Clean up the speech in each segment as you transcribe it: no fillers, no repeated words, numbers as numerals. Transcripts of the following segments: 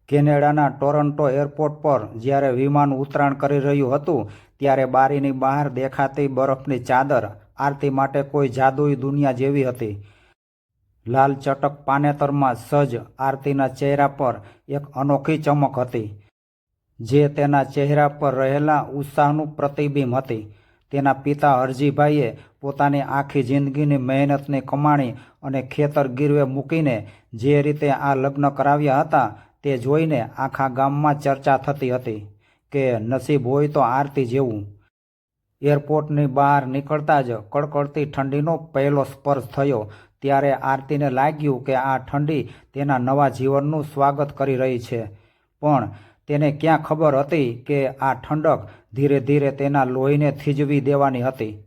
કેનેડાના Toronto airport પર જ્યારે વિમાન ઉતરાણ કરી રહ્યું હતું ત્યારે બારીની બહાર દેખાતી બરફની ચાદર આરતી માટે કોઈ જાદુઈ દુનિયા જેવી હતી. લાલ ચટક પાનેતરમાં સજ્જ આરતીના ચહેરા પર એક અનોખી ચમક હતી, જે તેના ચહેરા પર રહેલા ઉત્સાહનું પ્રતિબિંબ હતી. તેના પિતા હરજીભાઈએ પોતાની આખી જિંદગીની મહેનતની કમાણી અને ખેતર ગીરવે મૂકીને જે રીતે આ લગ્ન કરાવ્યા હતા તે જોઈને આખા ગામમાં ચર્ચા થતી હતી કે નસીબ હોય તો આરતી જેવું. એરપોર્ટની બહાર નીકળતા જ કડકડતી ઠંડીનો પહેલો સ્પર્શ થયો ત્યારે આરતીને લાગ્યું કે આ ઠંડી તેના નવા જીવનનું સ્વાગત કરી રહી છે. પણ તેને ક્યાં ખબર હતી કે આ ઠંડક ધીરે ધીરે તેના લોહીને થીજવી દેવાની હતી.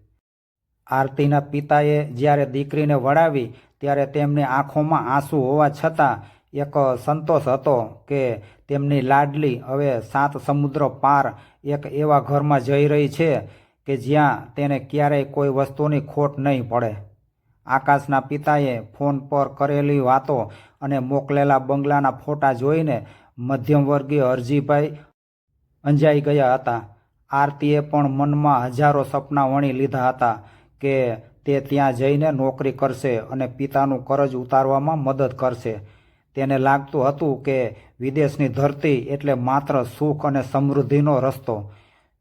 આરતીના પિતાએ જ્યારે દીકરીને વળાવી ત્યારે તેમની આંખોમાં આંસુ હોવા છતાં એક સંતોષ હતો કે તેમની લાડલી હવે 7 સમુદ્ર પાર એક એવા ઘરમાં જઈ રહી છે કે જ્યાં તેને ક્યારેય કોઈ વસ્તુની ખોટ નહીં પડે. આકાશના પિતાએ ફોન પર કરેલી વાતો અને મોકલેલા બંગલાના ફોટા જોઈને મધ્યમવર્ગીય હરજીભાઈ અંજાઈ ગયા હતા. આરતીએ પણ મનમાં હજારો સપના વણી લીધા હતા કે તે ત્યાં જઈને નોકરી કરશે અને પિતાનું કરજ ઉતારવામાં મદદ કરશે. તેને લાગતું હતું કે વિદેશની ધરતી એટલે માત્ર સુખ અને સમૃદ્ધિનો રસ્તો.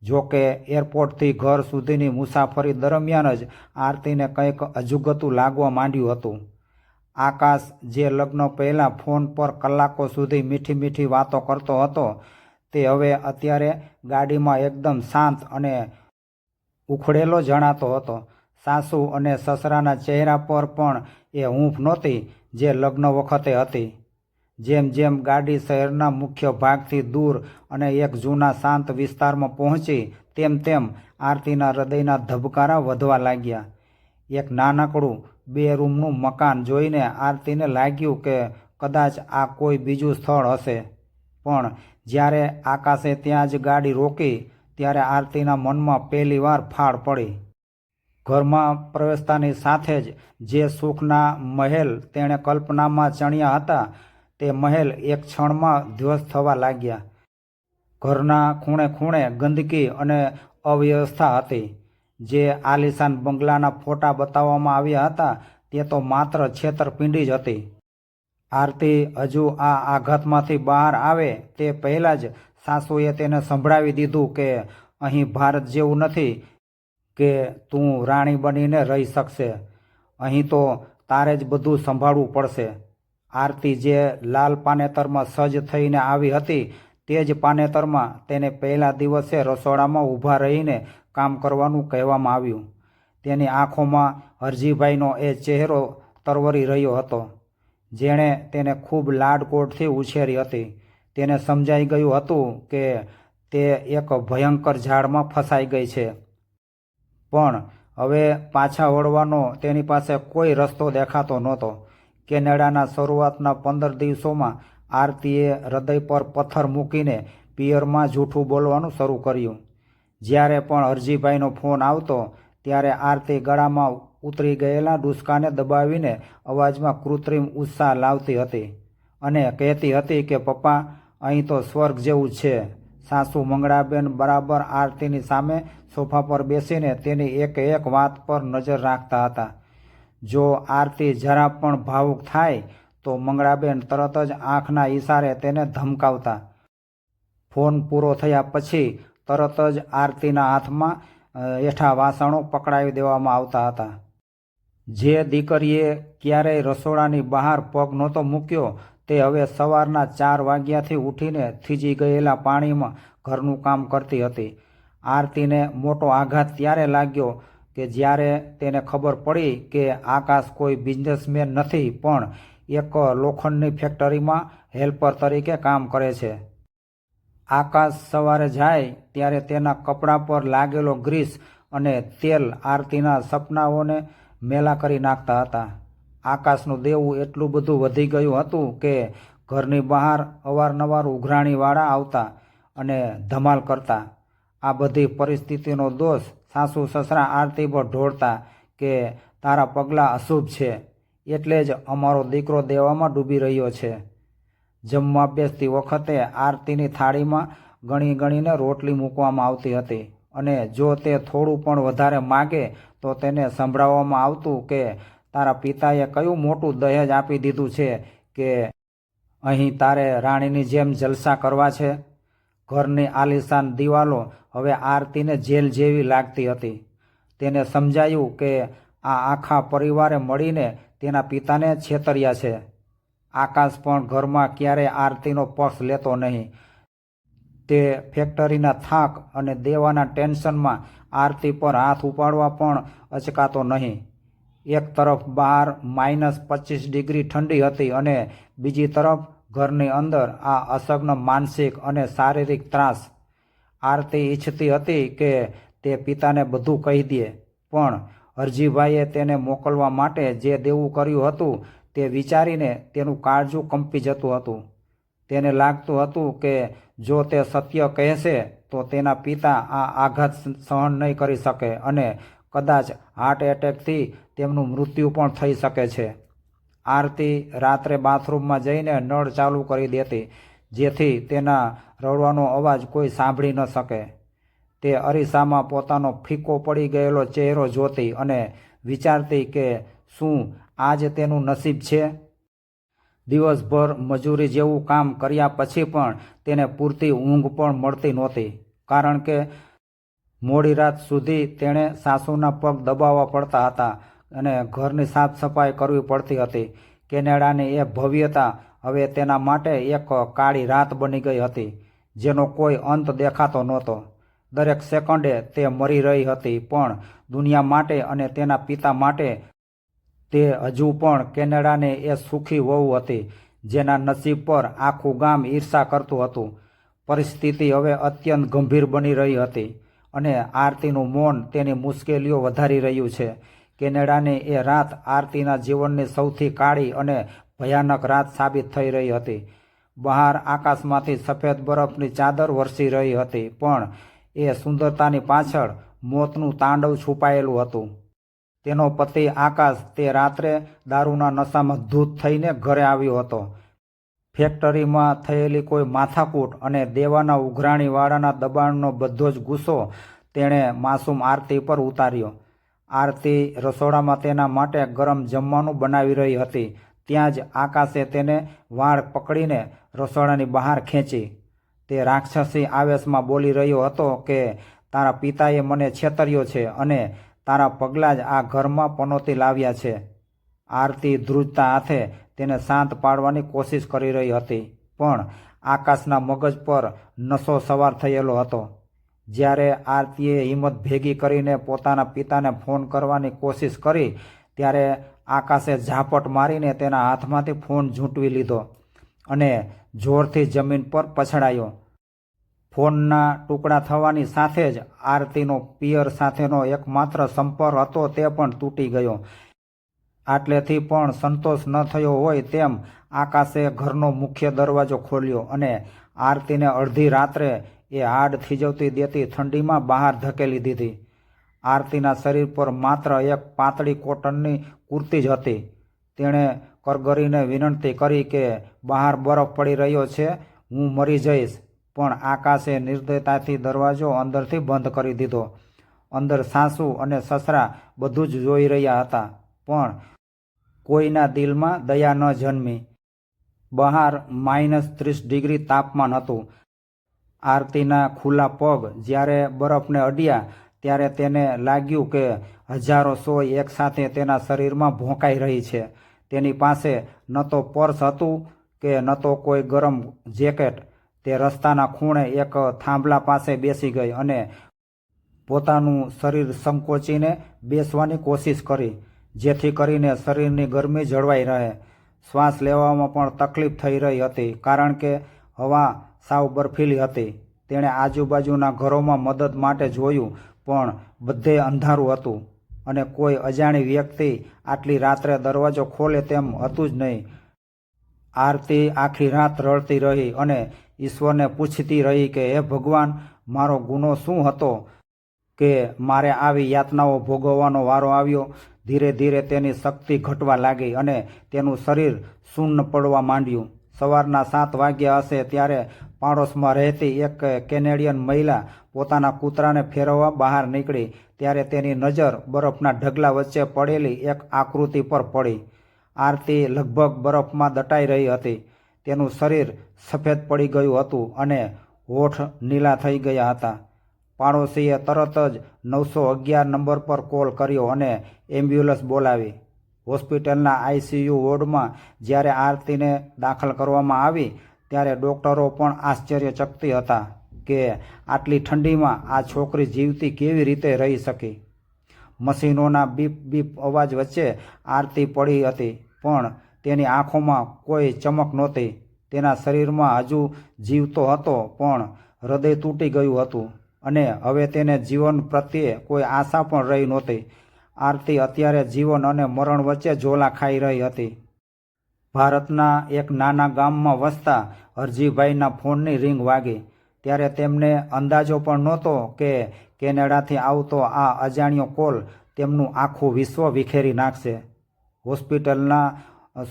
જો કે એરપોર્ટથી ઘર સુધીની મુસાફરી દરમિયાન જ આરતીને કંઈક અજુગતું લાગવા માંડ્યું હતું. આકાશ જે લગ્ન પહેલાં ફોન પર કલાકો સુધી મીઠી મીઠી વાતો કરતો હતો તે હવે અત્યારે ગાડીમાં એકદમ શાંત અને ઉખડેલો જણાતો હતો. સાસુ અને સસરાના ચહેરા પર પણ એ હૂંફ નહોતી જે લગ્ન વખતે હતી. જેમ જેમ ગાડી શહેરના મુખ્ય ભાગથી દૂર અને એક જૂના શાંત વિસ્તારમાં પહોંચી તેમ તેમ આરતીના હૃદયના ધબકારા વધવા લાગ્યા. એક નાનકડું 2 રૂમનું મકાન જોઈને આરતીને લાગ્યું કે કદાચ આ કોઈ બીજું સ્થળ હશે. પણ જ્યારે આકાશે ત્યાં જ ગાડી રોકી ત્યારે આરતીના મનમાં પહેલીવાર ફાળ પડી. ઘરમાં પ્રવેશતાની સાથે જ જે સુખના મહેલ તેણે કલ્પનામાં ચણ્યા હતા તે મહેલ એક ક્ષણમાં ધ્વસ્ત થવા લાગ્યા. ઘરના ખૂણે ખૂણે ગંદકી અને અવ્યવસ્થા હતી. જે આલિશાન બંગલાના ફોટા બતાવવામાં આવ્યા હતા તે તો માત્ર છેતરપિંડી જ હતી. આરતી હજુ આ આઘાતમાંથી બહાર આવે તે પહેલાં જ સાસુએ તેને સંભળાવી દીધું કે અહીં ભારત જેવું નથી કે તું રાણી બનીને રહી શકશે. અહીં તો તારે જ બધું સંભાળવું પડશે. આરતી જે લાલ પાનેતરમાં સજ્જ થઈને આવી હતી તે જ પાનેતરમાં તેને પહેલા દિવસે રસોડામાં ઊભા રહીને કામ કરવાનું કહેવામાં આવ્યું. તેની આંખોમાં હરજીભાઈનો એ ચહેરો તરવરી રહ્યો હતો, જેણે તેને ખૂબ લાડકોડથી ઉછેરી હતી. તેને સમજાઈ ગયું હતું કે તે એક ભયંકર ઝાડમાં ફસાઈ ગઈ છે, પણ હવે પાછા વળવાનો તેની પાસે કોઈ રસ્તો દેખાતો નહોતો. કેનેડાના શરૂઆતના 15 દિવસોમાં આરતીએ હૃદય પર પથ્થર મૂકીને પિયરમાં જૂઠું બોલવાનું શરૂ કર્યું. જ્યારે પણ હરજીભાઈનો ફોન આવતો ત્યારે આરતી ગળામાં ઉતરી ગયેલા ડૂસકાને દબાવીને અવાજમાં કૃત્રિમ ઉત્સાહ લાવતી હતી અને કહેતી હતી કે પપ્પા, અહીં તો સ્વર્ગ જેવું છે. સાસુ મંગળાબેન બરાબર આરતીની સામે સોફા પર બેસીને તેની એક એક વાત પર નજર રાખતા હતા. જો આરતી જરા પણ ભાવુક થાય તો મંગળાબેન તરત જ આંખના ઈશારે તેને ધમકાવતા. ફોન પૂરો થયા પછી તરત જ આરતીના હાથમાં હેઠા વાસણો પકડાવી દેવામાં આવતા હતા. જે દીકરીએ ક્યારેય રસોડાની બહાર પગ નહોતો મૂક્યો તે હવે સવારના 4 વાગ્યાથી ઉઠીને થીજી ગયેલા પાણીમાં ઘરનું કામ કરતી હતી. આરતીને મોટો આઘાત ત્યારે લાગ્યો કે જ્યારે તેને ખબર પડી કે આકાશ કોઈ બિઝનેસમેન નથી પણ એક લોખંડની ફેક્ટરીમાં હેલ્પર તરીકે કામ કરે છે. આકાશ સવારે જાય ત્યારે તેના કપડાં પર લાગેલો ગ્રીસ અને તેલ આરતીના સપનાઓને મેલા કરી નાખતા હતા. આકાશનું દેવું એટલું બધું વધી ગયું હતું કે ઘરની બહાર અવારનવાર ઉઘરાણીવાળા આવતા અને ધમાલ કરતા. આ બધી પરિસ્થિતિનો દોષ સાસુ સસરા આરતી પર ઢોળતા કે તારા પગલાં અશુભ છે, એટલે જ અમારો દીકરો દેવામાં ડૂબી રહ્યો છે. જમવા બેસતી વખતે આરતીની થાળીમાં ગણી ગણીને રોટલી મૂકવામાં આવતી હતી અને જો તે થોડું પણ વધારે માગે તો તેને સંભળાવવામાં આવતું કે તારા પિતાએ કયું મોટું દહેજ આપી દીધું છે કે અહીં તારે રાણીની જેમ જલસા કરવા છે. ઘરની આલીશાન દિવાલો હવે આરતીને જેલ જેવી લાગતી હતી. તેને સમજાયું કે આ આખા પરિવારે મળીને તેના પિતાને છેતર્યા છે. આકાશ પણ ઘરમાં ક્યારેય આરતીનો પક્ષ લેતો નહીં. તે ફેક્ટરીના થાક અને દેવાના ટેન્શનમાં આરતી પર હાથ ઉપાડવા પણ અચકાતો નહીં. એક તરફ બહાર -25 ડિગ્રી ઠંડી હતી અને બીજી તરફ ઘરની અંદર આ અસહ્ય માનસિક અને શારીરિક ત્રાસ. આરતી ઈચ્છતી હતી કે તે પિતાને બધું કહી દે, પણ અરજીભાઈએ તેને મોકલવા માટે જે દેવું કર્યું હતું તે વિચારીને તેનું કાળજું કંપી જતું હતું. તેને લાગતું હતું કે જો તે સત્ય કહેશે તો તેના પિતા આ આઘાત સહન નહીં કરી શકે અને કદાચ હાર્ટ એટેકથી તેમનું મૃત્યુ પણ થઈ શકે છે. આરતી રાત્રે બાથરૂમમાં જઈને નળ ચાલુ કરી દેતી જેથી તેના રડવાનો અવાજ કોઈ સાંભળી ન શકે. તે અરીસામાં પોતાનો ફીકો પડી ગયેલો ચહેરો જોતી અને વિચારતી કે શું આ જ તેનું નસીબ છે. દિવસભર મજૂરી જેવું કામ કર્યા પછી પણ તેને પૂરતી ઊંઘ પણ મળતી નહોતી, કારણ કે મોડી રાત સુધી તેણે સાસુના પગ દબાવવા પડતા હતા અને ઘરની સાફ સફાઈ કરવી પડતી હતી. કેનેડાની એ ભવ્યતા હવે તેના માટે એક કાળી રાત બની ગઈ હતી, જેનો કોઈ અંત દેખાતો નહોતો. દરેક સેકન્ડે તે મરી રહી હતી, પણ દુનિયા માટે અને તેના પિતા માટે તે હજુ પણ કેનેડાને એ સુખી વહુ હતી જેના નસીબ પર આખું ગામ ઈર્ષા કરતું હતું. પરિસ્થિતિ હવે અત્યંત ગંભીર બની રહી હતી અને આરતીનું મૌન તેની મુશ્કેલીઓ વધારી રહ્યું છે. કેનેડાની એ રાત આરતીના જીવનની સૌથી કાળી અને ભયાનક રાત સાબિત થઈ રહી હતી. બહાર આકાશમાંથી સફેદ બરફની ચાદર વરસી રહી હતી, પણ એ સુંદરતાની પાછળ મોતનું તાંડવ છુપાયેલું હતું. તેનો પતિ આકાશ તે રાત્રે દારૂના નશામાં ધૂત થઈને ઘરે આવ્યો હતો. ફેક્ટરીમાં થયેલી કોઈ માથાકૂટ અને દેવાના ઉઘરાણીવાળાના દબાણનો બધો જ ગુસ્સો તેણે માસૂમ આરતી પર ઉતાર્યો. આરતી રસોડામાં તેના માટે ગરમ જમવાનું બનાવી રહી હતી. ત્યાં જ આકાશે તેને વાળ પકડીને રસોડાની બહાર ખેંચી. તે રાક્ષસી આવેશમાં બોલી રહ્યો હતો કે તારા પિતાએ મને છેતર્યો છે અને તારા પગલાં જ આ ઘરમાં પનોતી લાવ્યા છે. આરતી ધ્રુજતા હાથે તેને શાંત પાડવાની કોશિશ કરી રહી હતી, પણ આકાશના મગજ પર નશો સવાર થયેલો હતો. જ્યારે આરતીએ હિંમત ભેગી કરીને પોતાના પિતાને ફોન કરવાની કોશિશ કરી ત્યારે આકાશે ઝાપટ મારીને તેના હાથમાંથી ફોન ઝૂંટવી લીધો અને જોરથી જમીન પર પછડાયો. ફોનના ટુકડા થવાની સાથે જ આરતીનો પિયર સાથેનો એકમાત્ર સંપર્ક હતો તે પણ તૂટી ગયો. આટલેથી પણ સંતોષ ન થયો હોય તેમ આકાશે ઘરનો મુખ્ય દરવાજો ખોલ્યો અને આરતીને અડધી રાત્રે એ હાડ થીજવતી દેતી ઠંડીમાં બહાર ધકેલી દીધી. આરતીના શરીર પર માત્ર એક પાતળી કોટનની કુર્તી જ હતી. તેણે કરગરીને વિનંતી કરી કે બહાર બરફ પડી રહ્યો છે, હું મરી જઈશ, પણ આકાશે નિર્દયતાથી દરવાજો અંદરથી બંધ કરી દીધો. અંદર સાસુ અને સસરા બધું જ જોઈ રહ્યા હતા, પણ કોઈના દિલમાં દયા ન જન્મી. બહાર -30 ડિગ્રી તાપમાન હતું. આરતીના ખુલ્લા પગ જ્યારે બરફને અડ્યા ત્યારે તેને લાગ્યું કે હજારો સોય એકસાથે તેના શરીરમાં ભોંકાઈ રહી છે. તેની પાસે ન તો પર્સ હતું કે ન તો કોઈ ગરમ જેકેટ. તે રસ્તાના ખૂણે એક થાંભલા પાસે બેસી ગઈ અને પોતાનું શરીર સંકોચીને બેસવાની કોશિશ કરી, જેથી કરીને શરીરની ગરમી જળવાઈ રહે. શ્વાસ લેવામાં પણ તકલીફ થઈ રહી હતી, કારણ કે હવા સાવ બર્ફીલી હતી. તેણે આજુબાજુના ઘરોમાં મદદ માટે જોયું, પણ બધે અંધારું હતું અને કોઈ અજાણી વ્યક્તિ આટલી રાત્રે દરવાજો ખોલે તેમ હતું જ નહીં. આરતી આખી રાત રડતી રહી અને ઈશ્વરને પૂછતી રહી કે હે ભગવાન, મારો ગુનો શું હતો કે મારે આવી યાતનાઓ ભોગવવાનો વારો આવ્યો. ધીરે ધીરે તેની શક્તિ ઘટવા લાગી અને તેનું શરીર શૂન્ય પડવા માંડ્યું. સવારના 7 વાગ્યા હશે ત્યારે પાડોશમાં રહેતી એક કેનેડિયન મહિલા પોતાના કૂતરાને ફેરવવા બહાર નીકળી ત્યારે તેની નજર બરફના ઢગલા વચ્ચે પડેલી એક આકૃતિ પર પડી. આરતી લગભગ બરફમાં દટાઈ રહી હતી. તેનું શરીર સફેદ પડી ગયું હતું અને હોઠ નીલા થઈ ગયા હતા. પાડોશીએ તરત જ 911 નંબર પર કોલ કર્યો અને એમ્બ્યુલન્સ બોલાવી. હોસ્પિટલના આઈસીયુ વોર્ડમાં જ્યારે આરતીને દાખલ કરવામાં આવી ત્યારે ડૉક્ટરો પણ આશ્ચર્યચકિત હતા કે આટલી ઠંડીમાં આ છોકરી જીવતી કેવી રીતે રહી શકી. મશીનોના બીપ બીપ અવાજ વચ્ચે આરતી પડી હતી પણ તેની આંખોમાં કોઈ ચમક નહોતી. તેના શરીરમાં હજુ જીવતો હતો પણ હૃદય તૂટી ગયું હતું અને હવે તેને જીવન પ્રત્યે કોઈ આશા પણ રહી નહોતી. આરતી અત્યારે જીવન અને મરણ વચ્ચે ઝોલા ખાઈ રહી હતી. ભારતના એક નાના ગામમાં વસતા હરજીભાઈના ફોનની રિંગ વાગી ત્યારે તેમને અંદાજો પણ નહોતો કે કેનેડાથી આવતો આ અજાણ્યો કોલ તેમનું આખું વિશ્વ વિખેરી નાખશે. હોસ્પિટલના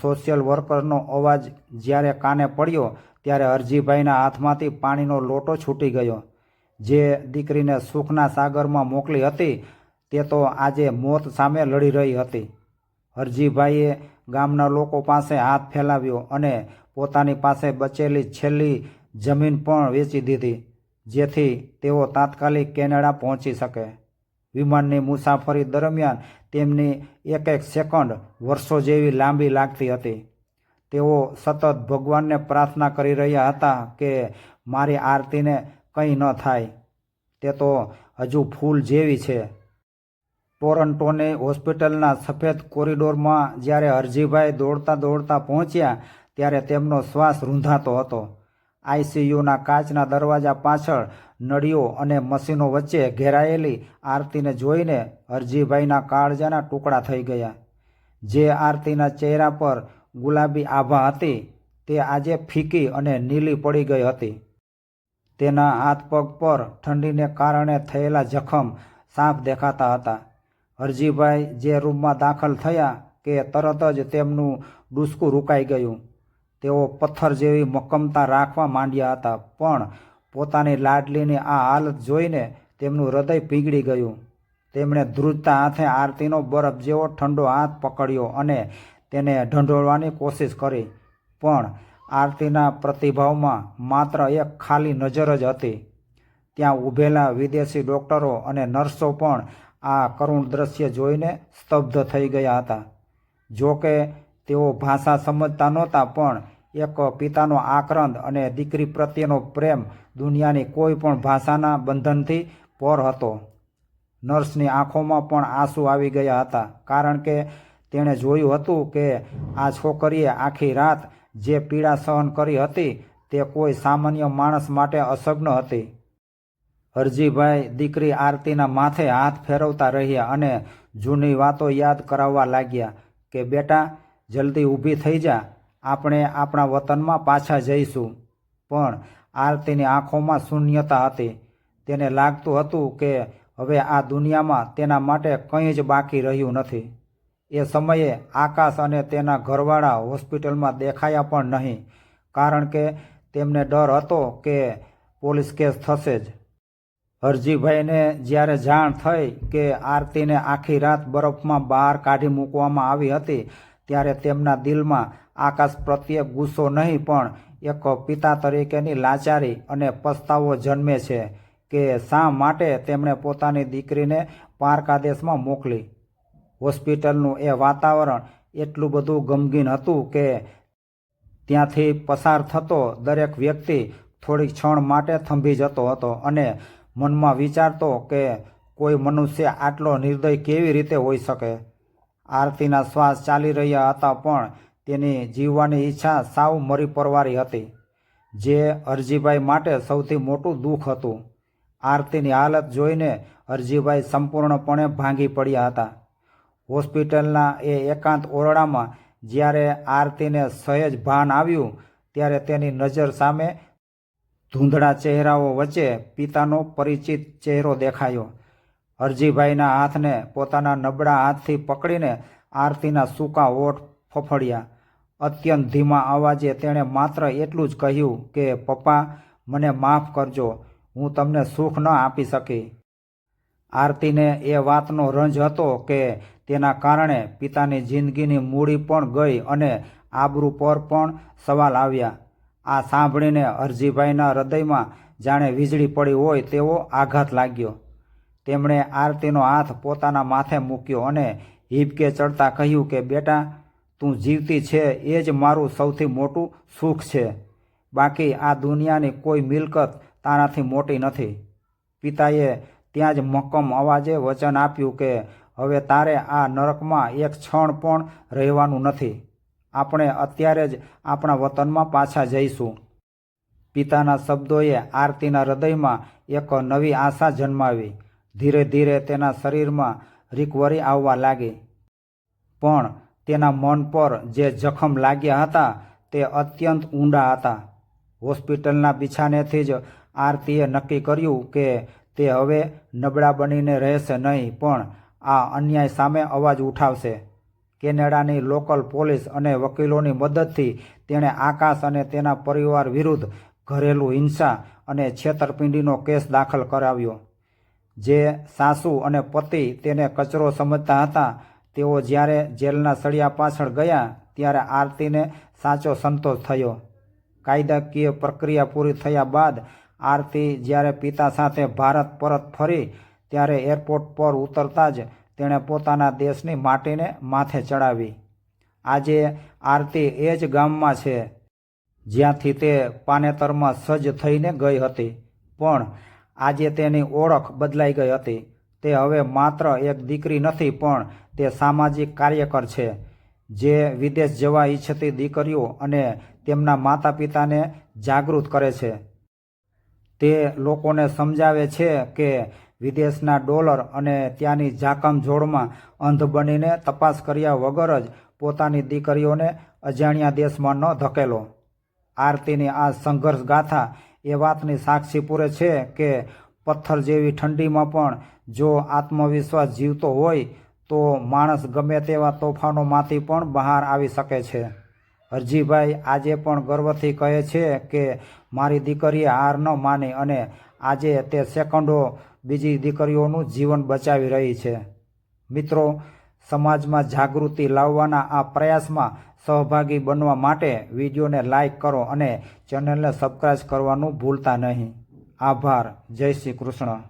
સોશિયલ વર્કરનો અવાજ જ્યારે કાને પડ્યો ત્યારે હરજીભાઈના હાથમાંથી પાણીનો લોટો છૂટી ગયો. જે દીકરીને સુખના સાગરમાં મોકલી હતી તે તો આજે મોત સામે લડી રહી હતી. હરજીભાઈએ ગામના લોકો પાસે હાથ ફેલાવ્યો અને પોતાની પાસે બચેલી છેલ્લી જમીન પણ વેચી દીધી જેથી તેઓ તાત્કાલિક કેનેડા પહોંચી શકે. વિમાનની મુસાફરી દરમિયાન તેમની એક એક સેકન્ડ વર્ષો જેવી લાંબી લાગતી હતી. તેઓ સતત ભગવાનને પ્રાર્થના કરી રહ્યા હતા કે મારી આરતીને કંઈ ન થાય. તે તો હજુ ફૂલ જેવી છે. ટોરન્ટોની હોસ્પિટલના સફેદ કોરિડોરમાં જ્યારે હરજીભાઈ દોડતા દોડતા પહોંચ્યા ત્યારે તેમનો શ્વાસ રૂંધાતો હતો. આઈસીયુના કાચના દરવાજા પાછળ નળીઓ અને મશીનો વચ્ચે ઘેરાયેલી આરતીને જોઈને હરજીભાઈના કાળજાના ટુકડા થઈ ગયા. જે આરતીના ચહેરા પર ગુલાબી આભા હતી તે આજે ફીકી અને નીલી પડી ગઈ હતી. તેના હાથ પગ પર ઠંડીને કારણે થયેલા જખમ સાફ દેખાતા હતા. હરજીભાઈ જે રૂમમાં દાખલ થયા કે તરત જ તેમનું ડૂસકું રૂકાઈ ગયું. તેઓ પથ્થર જેવી મક્કમતા રાખવા માંડ્યા હતા પણ પોતાની લાડલીની આ હાલત જોઈને તેમનું હૃદય પીગળી ગયું. તેમણે ધ્રુજતા હાથે આરતીનો બરફ જેવો ઠંડો હાથ પકડ્યો અને તેને ઢંઢોળવાની કોશિશ કરી પણ આરતીના પ્રતિભાવમાં માત્ર એક ખાલી નજર જ હતી. ત્યાં ઊભેલા વિદેશી ડૉક્ટરો અને નર્સો પણ આ કરુણ દ્રશ્ય જોઈને સ્તબ્ધ થઈ ગયા હતા. જો કે તેઓ ભાષા સમજતા નહોતા પણ એક પિતાનો આક્રંદ અને દીકરી પ્રત્યેનો પ્રેમ દુનિયાની કોઈ પણ ભાષાના બંધનથી પર હતો. નર્સની આંખોમાં પણ આંસુ આવી ગયા હતા કારણ કે તેણે જોયું હતું કે આ છોકરીએ આખી રાત જે પીડા સહન કરી હતી તે કોઈ સામાન્ય માણસ માટે અશક્ય હતી. હરજીભાઈ દીકરી આરતીના માથે હાથ ફેરવતા રહ્યા અને જૂની વાતો યાદ કરાવવા લાગ્યા કે બેટા જલ્દી ઊભી થઈ જા, આપણે આપણા વતનમાં પાછા જઈશું. પણ આરતીની આંખોમાં શૂન્યતા હતી. તેને લાગતું હતું કે હવે આ દુનિયામાં તેના માટે કંઈ જ બાકી રહ્યું નથી. એ સમયે આકાશ અને તેના ઘરવાળા હોસ્પિટલમાં દેખાયા પણ નહીં કારણ કે તેમને ડર હતો કે પોલીસ કેસ થશે જ. હરજીભાઈને જ્યારે જાણ થઈ કે આરતીને આખી રાત બરફમાં બહાર કાઢી મૂકવામાં આવી હતી ત્યારે તેમના દિલમાં આકાશ પ્રત્યે ગુસ્સો નહીં પણ એક પિતા તરીકેની લાચારી અને પસ્તાવો જન્મે છે કે શા માટે તેમણે પોતાની દીકરીને પારકા દેશમાં મોકલી. હોસ્પિટલનું એ વાતાવરણ એટલું બધું ગમગીન હતું કે ત્યાંથી પસાર થતો દરેક વ્યક્તિ થોડીક ક્ષણ માટે થંભી જતો હતો અને મનમાં વિચારતો કે કોઈ મનુષ્ય આટલો નિર્દય કેવી રીતે હોઈ શકે. આરતીના શ્વાસ ચાલી રહ્યા હતા પણ તેની જીવવાની ઈચ્છા સાવ મરી પરવારી હતી, જે હરજીભાઈ માટે સૌથી મોટું દુઃખ હતું. આરતીની હાલત જોઈને હરજીભાઈ સંપૂર્ણપણે ભાંગી પડ્યા હતા. હોસ્પિટલના એ એકાંત ઓરડામાં જ્યારે આરતીને સહેજ ભાન આવ્યું ત્યારે તેની નજર સામે ધૂંધળા ચહેરાઓ વચ્ચે પિતાનો પરિચિત ચહેરો દેખાયો. હરજીભાઈના હાથને પોતાના નબળા હાથથી પકડીને આરતીના સૂકા હોઠ ફફડ્યા અત્યંત ધીમા અવાજે તેણે માત્ર એટલું જ કહ્યું કે પપ્પા, મને માફ કરજો, હું તમને સુખ ન આપી શકી. આરતીને એ વાતનો રંજ હતો કે તેના કારણે પિતાની જિંદગીની મૂડી પણ ગઈ અને આબરૂ પર પણ સવાલ આવ્યા. આ સાંભળીને હરજીભાઈના હૃદયમાં જાણે વીજળી પડી હોય તેવો આઘાત લાગ્યો. તેમણે આરતીનો હાથ પોતાના માથે મૂક્યો અને હિબકે ચડતા કહ્યું કે બેટા, તું જીવતી છે એ જ મારું સૌથી મોટું સુખ છે. બાકી આ દુનિયાની કોઈ મિલકત તારાથી મોટી નથી. પિતાએ ત્યાં જ મક્કમ અવાજે વચન આપ્યું કે હવે તારે આ નરકમાં એક ક્ષણ પણ રહેવાનું નથી. આપણે અત્યારે જ આપણા વતનમાં પાછા જઈશું. પિતાના શબ્દોએ આરતીના હૃદયમાં એક નવી આશા જન્માવી. ધીરે ધીરે તેના શરીરમાં રિકવરી આવવા લાગી. પણ તેના મન પર જે જખમ લાગ્યા હતા તે અત્યંત ઊંડા હતા. હોસ્પિટલના બિછાનેથી જ આરતીએ નક્કી કર્યું કે તે હવે નબળા બનીને રહેશે નહીં, પણ આ અન્યાય સામે અવાજ ઉઠાવશે. કેનેડાની લોકલ પોલીસ અને વકીલોની મદદથી તેણે આકાશ અને તેના પરિવાર વિરુદ્ધ ઘરેલું હિંસા અને છેતરપિંડીનો કેસ દાખલ કરાવ્યો. જે સાસુ અને પતિ તેને કચરો સમજતા હતા, તેઓ જ્યારે જેલના સળિયા પાછળ ગયા ત્યારે આરતીને સાચો સંતોષ થયો. કાયદાકીય પ્રક્રિયા પૂરી થયા બાદ આરતી જ્યારે પિતા સાથે ભારત પરત ફરી ત્યારે એરપોર્ટ પર ઉતરતા જ તેણે પોતાના દેશની માટીને માથે ચડાવી. આજે આરતી એ જ ગામમાં છે જ્યાંથી તે પાનેતરમાં સજ્જ થઈને ગઈ હતી. પણ આજે તેની ઓળખ બદલાઈ ગઈ હતી. તે હવે માત્ર એક દીકરી નથી, પણ તે સામાજિક કાર્યકર છે જે વિદેશ જવા ઈચ્છતી દીકરીઓ અને તેમના માતા પિતાને જાગૃત કરે છે. તે લોકોને સમજાવે છે કે વિદેશના ડોલર અને ત્યાંની જાકમજોળમાં અંધ બનીને તપાસ કર્યા વગર જ પોતાની દીકરીઓને અજાણ્યા દેશમાં ન ધકેલો. આરતીની આ સંઘર્ષ ગાથા એ વાતની સાક્ષી પૂરે છે કે પથ્થર જેવી ઠંડીમાં પણ જો આત્મવિશ્વાસ જીવતો હોય તો માણસ ગમે તેવા તોફાનોમાંથી પણ બહાર આવી શકે છે. હરજીભાઈ આજે પણ ગર્વથી કહે છે કે મારી દીકરીએ હાર ન માની અને આજે તે સેકન્ડો બીજી દીકરીઓનું જીવન બચાવી રહી છે. મિત્રો, સમાજમાં જાગૃતિ લાવવાના આ પ્રયાસમાં સહભાગી બનવા માટે વિડીયોને લાઈક કરો અને ચેનલને સબસ્ક્રાઈબ કરવાનું ભૂલતા નહીં. આભાર. જય શ્રી કૃષ્ણ.